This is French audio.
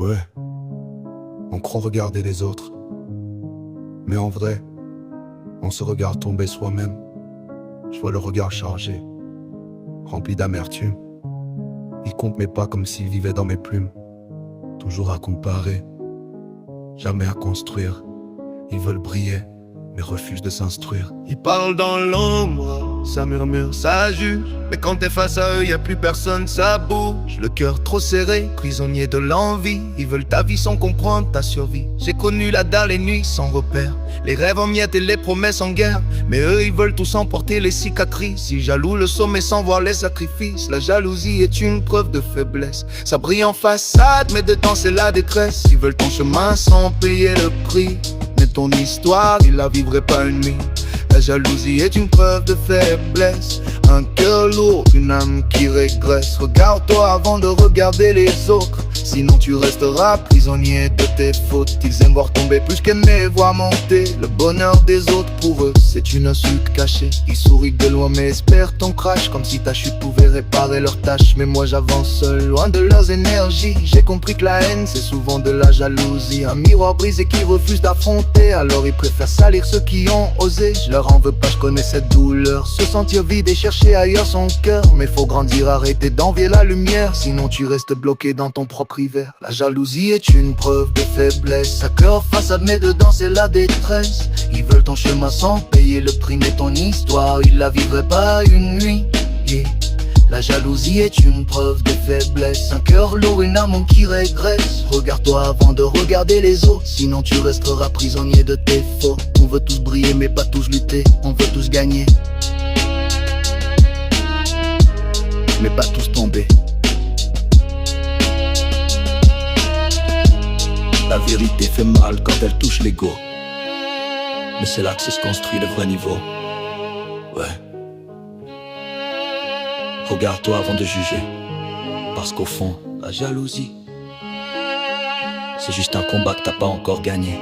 Ouais, on croit regarder les autres, mais en vrai, on se regarde tomber soi-même. Je vois le regard chargé, rempli d'amertume. Ils comptent mes pas comme s'ils vivaient dans mes plumes. Toujours à comparer, jamais à construire. Ils veulent briller, mais refusent de s'instruire. Ils parlent dans l'ombre, ça murmure, ça juge. Mais quand t'es face à eux, y a plus personne, ça bouge. Le cœur trop serré, prisonnier de l'envie. Ils veulent ta vie sans comprendre ta survie. J'ai connu la dalle et nuit sans repère, les rêves en miettes et les promesses en guerre. Mais eux, ils veulent tous emporter les cicatrices. Ils jaloux le sommet sans voir les sacrifices. La jalousie est une preuve de faiblesse. Ça brille en façade, mais dedans c'est la détresse. Ils veulent ton chemin sans payer le prix. Mais ton histoire, ils la vivraient pas une nuit. La jalousie est une preuve de faiblesse. Un cœur lourd, une âme qui régresse. Regarde-toi avant de regarder les autres, sinon tu resteras prisonnier de tes fautes. Ils aiment voir tomber plus qu'aimer voir monter. Le bonheur des autres pour eux c'est une insulte cachée. Ils sourient de loin mais espèrent ton crash, comme si ta chute pouvait réparer leurs tâches. Mais moi j'avance seul, loin de leurs énergies. J'ai compris que la haine c'est souvent de la jalousie. Un miroir brisé qui refuse d'affronter, alors ils préfèrent salir ceux qui ont osé. Je leur en veux pas, je connais cette douleur. Se sentir vide et chercher ailleurs son cœur. Mais faut grandir, arrêter d'envier la lumière, sinon tu restes bloqué dans ton propre hiver. La jalousie est une preuve de faiblesse. À cœur façade mais dedans c'est la détresse. Ils veulent ton chemin sans payer le prix. Mais ton histoire, ils la vivraient pas une nuit, yeah. La jalousie est une preuve de faiblesse. Un cœur lourd, une âme qui régresse. Regarde-toi avant de regarder les autres, sinon tu resteras prisonnier de tes fautes. On veut tous briller mais pas tous lutter. On veut tous gagner, mais pas tous tomber. La vérité fait mal quand elle touche l'ego, mais c'est là que se construit le vrai niveau. Ouais. Regarde-toi avant de juger, parce qu'au fond, la jalousie, c'est juste un combat que t'as pas encore gagné.